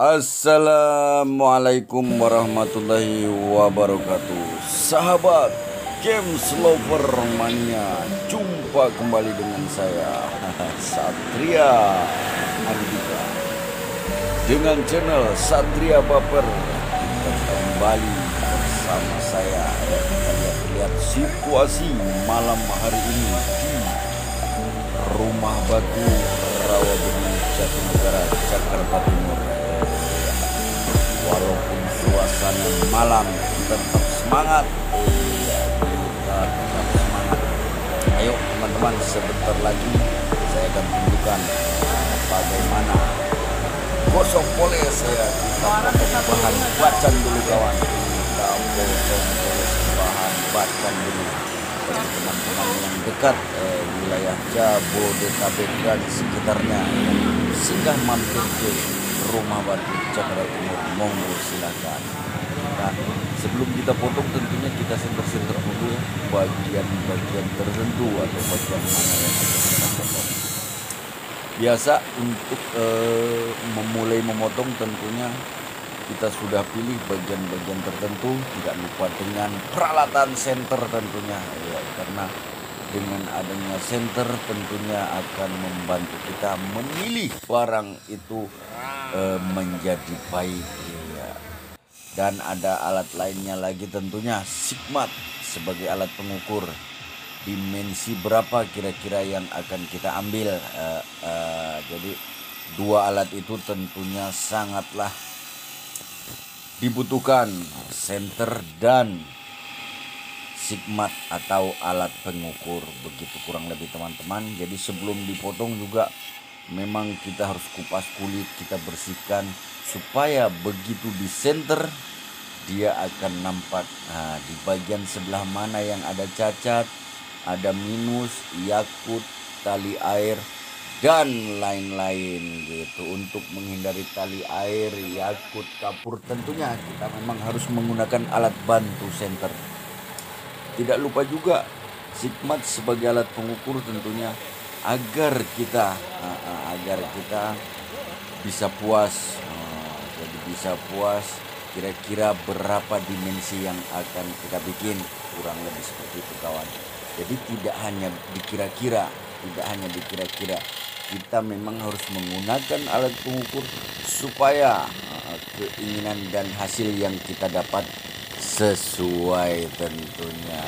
Assalamualaikum warahmatullahi wabarakatuh. Sahabat Games Lover Mania, jumpa kembali dengan saya Satria Andika dengan channel Satria Baper. Kita kembali bersama saya. Kita lihat situasi malam hari ini di Rumah Batu Rawabedi Jatinegara, Jakarta Timur. Walaupun suasana malam tetap semangat, kita tetap semangat. Ayo teman-teman, sebentar lagi saya akan tunjukkan bagaimana gosok poles ya. Kita bahan bacan dulu kawan. Kita gosok poles bahan bacan dulu. Bagi teman-teman yang dekat wilayah Jabodetabek dan sekitarnya, singgah mampir ke Rumah Batu Jakarta Timur, monggo silakan. Nah, sebelum kita potong tentunya kita senter-senter dulu ya, bagian-bagian tertentu atau bagian mana yang akan kita potong. Biasa untuk memulai memotong tentunya kita sudah pilih bagian-bagian tertentu, tidak lupa dengan peralatan senter tentunya ya, karena dengan adanya senter tentunya akan membantu kita memilih barang itu menjadi baik ya. Dan ada alat lainnya lagi tentunya, sigmat sebagai alat pengukur dimensi berapa kira-kira yang akan kita ambil. Jadi dua alat itu tentunya sangatlah dibutuhkan, senter dan sigmat atau alat pengukur, begitu kurang lebih teman-teman. Jadi sebelum dipotong juga memang kita harus kupas kulit, kita bersihkan supaya begitu di senter dia akan nampak di bagian sebelah mana yang ada cacat, ada minus, yakut, tali air dan lain-lain gitu. Untuk menghindari tali air, yakut, kapur tentunya kita memang harus menggunakan alat bantu senter. Tidak lupa juga sigmat sebagai alat pengukur tentunya agar kita bisa puas. Jadi bisa puas kira-kira berapa dimensi yang akan kita bikin, kurang lebih seperti itu kawan. Jadi tidak hanya dikira-kira, kita memang harus menggunakan alat pengukur supaya keinginan dan hasil yang kita dapat sesuai tentunya.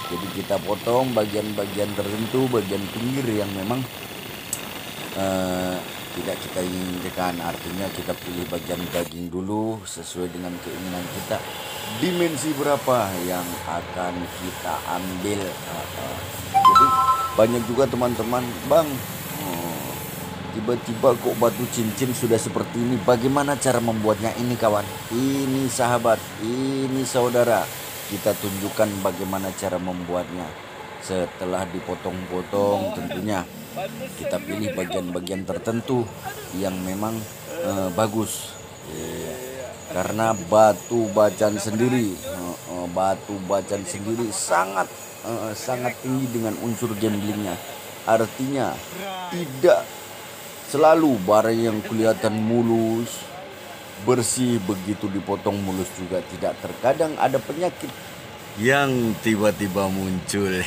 Jadi kita potong bagian-bagian tertentu, bagian pinggir yang memang tidak kita inginkan. Artinya kita pilih bagian daging dulu sesuai dengan keinginan kita, dimensi berapa yang akan kita ambil. Jadi banyak juga teman-teman, bang, tiba-tiba kok batu cincin sudah seperti ini, bagaimana cara membuatnya? Ini kawan, ini sahabat, ini saudara, kita tunjukkan bagaimana cara membuatnya. Setelah dipotong-potong tentunya kita pilih bagian-bagian tertentu yang memang bagus karena batu bacan sendiri sangat tinggi dengan unsur gamblingnya. Artinya tidak selalu barang yang kelihatan mulus, bersih, begitu dipotong mulus juga tidak. Terkadang ada penyakit yang tiba-tiba muncul.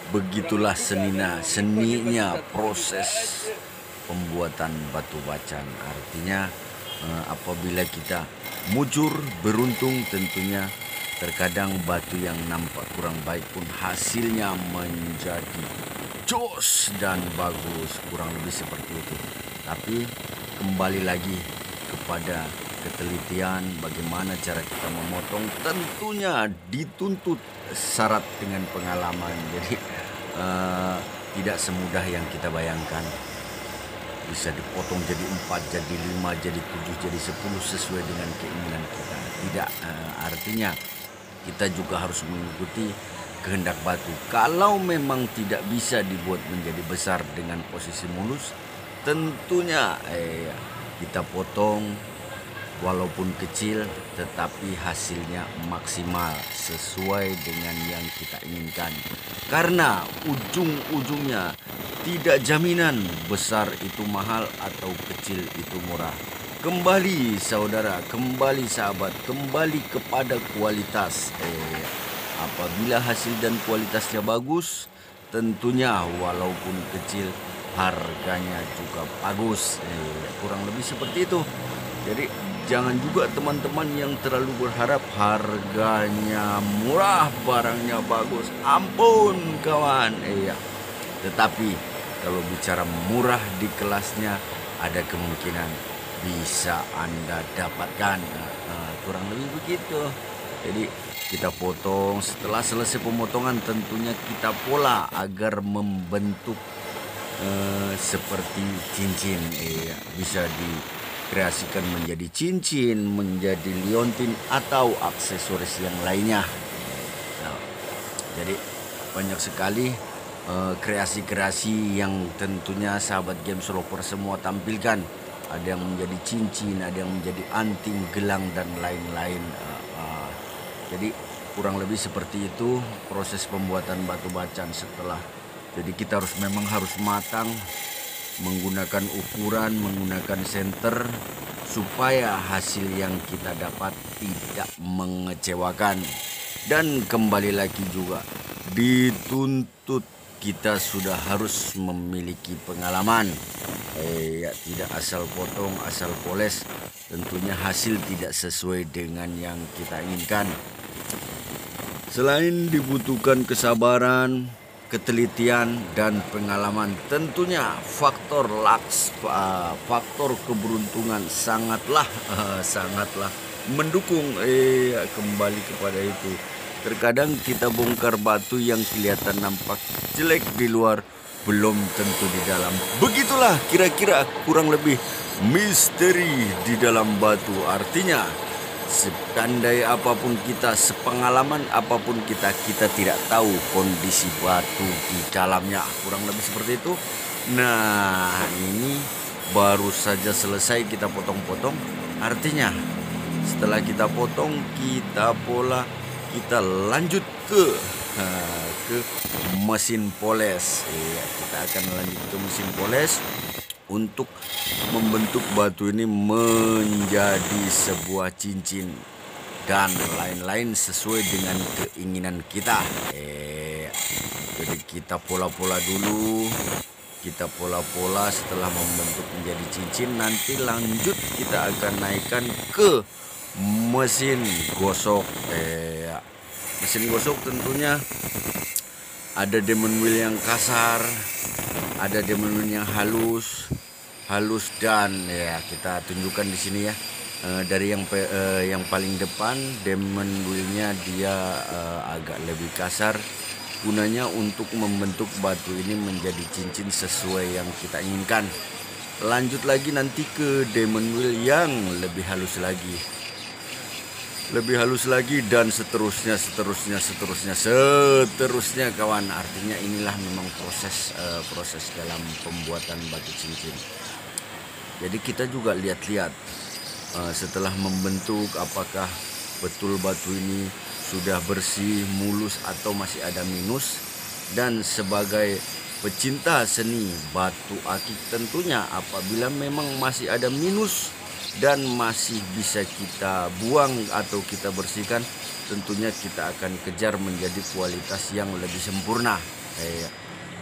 Begitulah seninya proses pembuatan batu bacan. Artinya apabila kita mujur, beruntung tentunya terkadang batu yang nampak kurang baik pun hasilnya menjadi jos dan bagus, kurang lebih seperti itu. Tapi kembali lagi kepada ketelitian, bagaimana cara kita memotong, tentunya dituntut syarat dengan pengalaman. Jadi tidak semudah yang kita bayangkan. Bisa dipotong jadi 4, jadi 5, jadi 7, jadi 10 sesuai dengan keinginan kita. Tidak, artinya kita juga harus mengikuti kehendak batu. Kalau memang tidak bisa dibuat menjadi besar dengan posisi mulus, tentunya kita potong walaupun kecil tetapi hasilnya maksimal sesuai dengan yang kita inginkan. Karena ujung-ujungnya tidak jaminan besar itu mahal atau kecil itu murah. Kembali saudara, kembali sahabat, kembali kepada kualitas. Apabila hasil dan kualitasnya bagus, tentunya walaupun kecil harganya juga bagus. Kurang lebih seperti itu. Jadi jangan juga teman-teman yang terlalu berharap harganya murah, barangnya bagus. Ampun kawan. Tetapi kalau bicara murah di kelasnya, ada kemungkinan bisa Anda dapatkan. Kurang lebih begitu. Jadi kita potong, setelah selesai pemotongan tentunya kita pola agar membentuk seperti cincin. Bisa dikreasikan menjadi cincin, menjadi liontin atau aksesoris yang lainnya. Jadi banyak sekali kreasi-kreasi yang tentunya sahabat Games Lover semua tampilkan. Ada yang menjadi cincin, ada yang menjadi anting, gelang, dan lain-lain. Jadi kurang lebih seperti itu proses pembuatan batu bacan setelah. Jadi kita memang harus matang, menggunakan ukuran, menggunakan senter, supaya hasil yang kita dapat tidak mengecewakan. Dan kembali lagi juga dituntut kita sudah harus memiliki pengalaman. Tidak asal potong, asal poles, tentunya hasil tidak sesuai dengan yang kita inginkan. Selain dibutuhkan kesabaran, ketelitian, dan pengalaman, tentunya faktor luck, faktor keberuntungan sangatlah mendukung. Kembali kepada itu. Terkadang kita bongkar batu yang kelihatan nampak jelek di luar, belum tentu di dalam. Begitulah kira-kira kurang lebih misteri di dalam batu. Artinya sepandai apapun kita, sepengalaman apapun kita tidak tahu kondisi batu di dalamnya. Kurang lebih seperti itu. Nah, ini baru saja selesai kita potong-potong. Artinya setelah kita potong, kita pola, kita lanjut ke mesin poles. Kita akan lanjut ke mesin poles untuk membentuk batu ini menjadi sebuah cincin dan lain-lain sesuai dengan keinginan kita. Jadi kita pola-pola dulu. Kita pola-pola, setelah membentuk menjadi cincin, nanti lanjut kita akan naikkan ke mesin gosok. Mesin gosok tentunya ada diamond wheel yang kasar, ada diamond wheel yang halus, dan kita tunjukkan di sini ya. Dari yang paling depan diamond wheelnya dia agak lebih kasar, gunanya untuk membentuk batu ini menjadi cincin sesuai yang kita inginkan. Lanjut lagi nanti ke diamond wheel yang lebih halus lagi, dan seterusnya kawan. Artinya inilah memang proses dalam pembuatan batu cincin. Jadi kita juga lihat-lihat setelah membentuk apakah betul batu ini sudah bersih, mulus, atau masih ada minus. Dan sebagai pecinta seni batu akik, tentunya apabila memang masih ada minus dan masih bisa kita buang atau kita bersihkan, tentunya kita akan kejar menjadi kualitas yang lebih sempurna.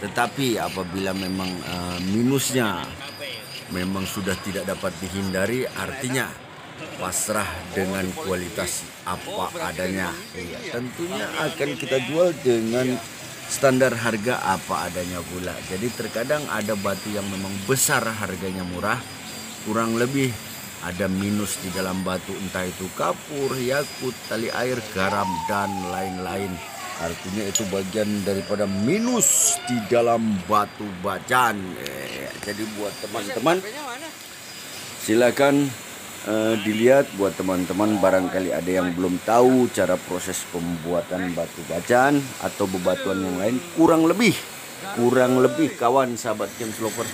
Tetapi apabila memang minusnya memang sudah tidak dapat dihindari, artinya pasrah dengan kualitas apa adanya. Tentunya akan kita jual dengan standar harga apa adanya pula. Jadi terkadang ada batu yang memang besar harganya murah, kurang lebih ada minus di dalam batu, entah itu kapur, yakut, tali air, garam, dan lain-lain. Artinya itu bagian daripada minus di dalam batu bacan. Jadi buat teman-teman silakan dilihat. Buat teman-teman barangkali ada yang belum tahu cara proses pembuatan batu bacan atau bebatuan yang lain, kurang lebih kawan sahabat Games Lover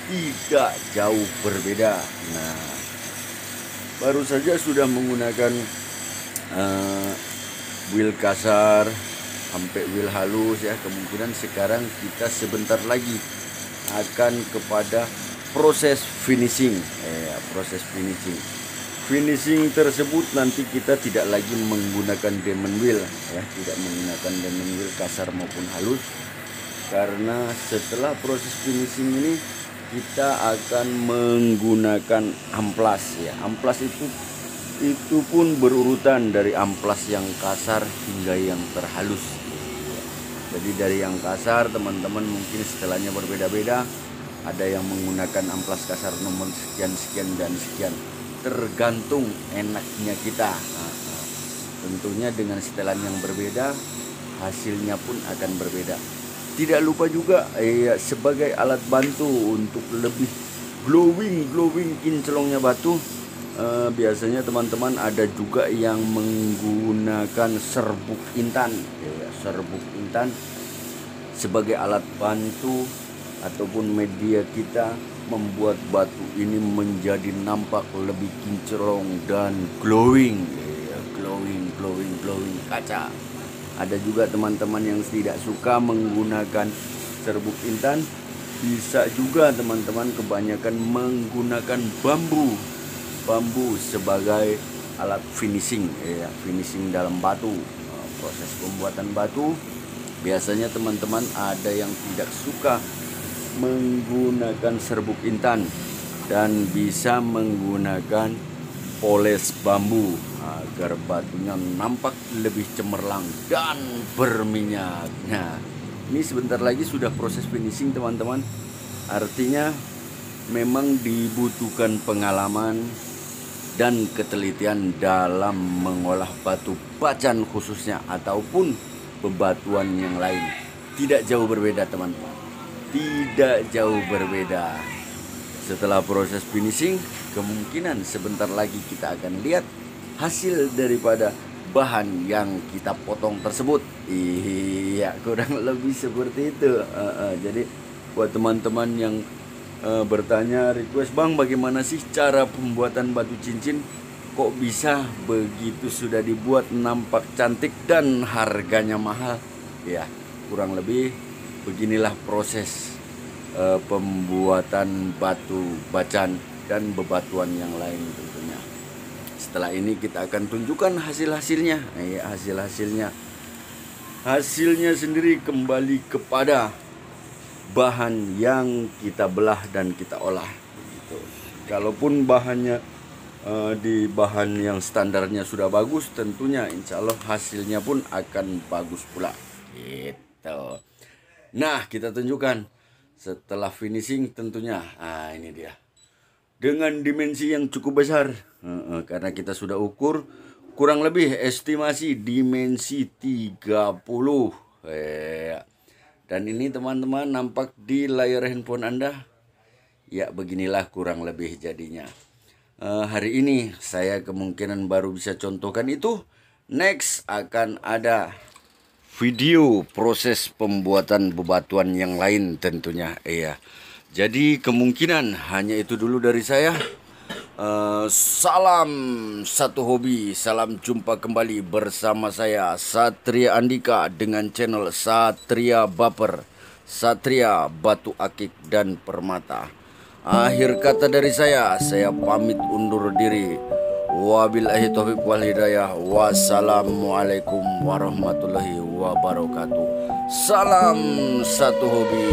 tidak jauh berbeda. Nah, baru saja sudah menggunakan wheel kasar sampai wheel halus ya. Kemungkinan sekarang kita sebentar lagi akan kepada proses finishing. Proses finishing tersebut nanti kita tidak lagi menggunakan diamond wheel ya, tidak menggunakan diamond wheel kasar maupun halus, karena setelah proses finishing ini kita akan menggunakan amplas ya. Amplas itu pun berurutan dari amplas yang kasar hingga yang terhalus. Jadi dari yang kasar teman-teman mungkin setelahnya berbeda-beda. Ada yang menggunakan amplas kasar nomor sekian dan sekian, tergantung enaknya kita. Tentunya dengan setelan yang berbeda, hasilnya pun akan berbeda. Tidak lupa juga sebagai alat bantu untuk lebih glowing kinclongnya batu. Biasanya teman-teman ada juga yang menggunakan serbuk intan, serbuk intan sebagai alat bantu ataupun media kita membuat batu ini menjadi nampak lebih kinclong dan glowing kaca. Ada juga teman-teman yang tidak suka menggunakan serbuk intan, bisa juga teman-teman kebanyakan menggunakan bambu sebagai alat finishing finishing dalam batu. Proses pembuatan batu biasanya teman-teman ada yang tidak suka menggunakan serbuk intan dan bisa menggunakan poles bambu agar batunya nampak lebih cemerlang dan berminyak. Nah, ini sebentar lagi sudah proses finishing teman-teman. Artinya memang dibutuhkan pengalaman dan ketelitian dalam mengolah batu bacan khususnya ataupun bebatuan yang lain. Tidak jauh berbeda teman-teman, tidak jauh berbeda. Setelah proses finishing, kemungkinan sebentar lagi kita akan lihat hasil daripada bahan yang kita potong tersebut. Iya, kurang lebih seperti itu. Jadi buat teman-teman yang bertanya, request, Bang, bagaimana sih cara pembuatan batu cincin? Kok bisa begitu sudah dibuat nampak cantik dan harganya mahal? Ya, kurang lebih beginilah proses pembuatan batu bacan dan bebatuan yang lain tentunya. Setelah ini kita akan tunjukkan hasil-hasilnya. Hasilnya sendiri kembali kepada bahan yang kita belah dan kita olah gitu. Kalaupun bahannya di bahan yang standarnya sudah bagus, tentunya insya Allah hasilnya pun akan bagus pula gitu. Nah, kita tunjukkan setelah finishing tentunya. Ini dia dengan dimensi yang cukup besar, karena kita sudah ukur kurang lebih estimasi dimensi 30. Dan ini teman-teman nampak di layar handphone Anda. Ya, beginilah kurang lebih jadinya. Hari ini saya kemungkinan baru bisa contohkan itu. Next akan ada video proses pembuatan bebatuan yang lain tentunya. Jadi kemungkinan hanya itu dulu dari saya. Salam satu hobi, salam jumpa kembali bersama saya Satria Andika dengan channel Satria Baper, Satria Batu Akik dan Permata. Akhir kata dari saya pamit undur diri. Wabillahi taufiq wal hidayah. Wassalamualaikum warahmatullahi wabarakatuh. Salam satu hobi.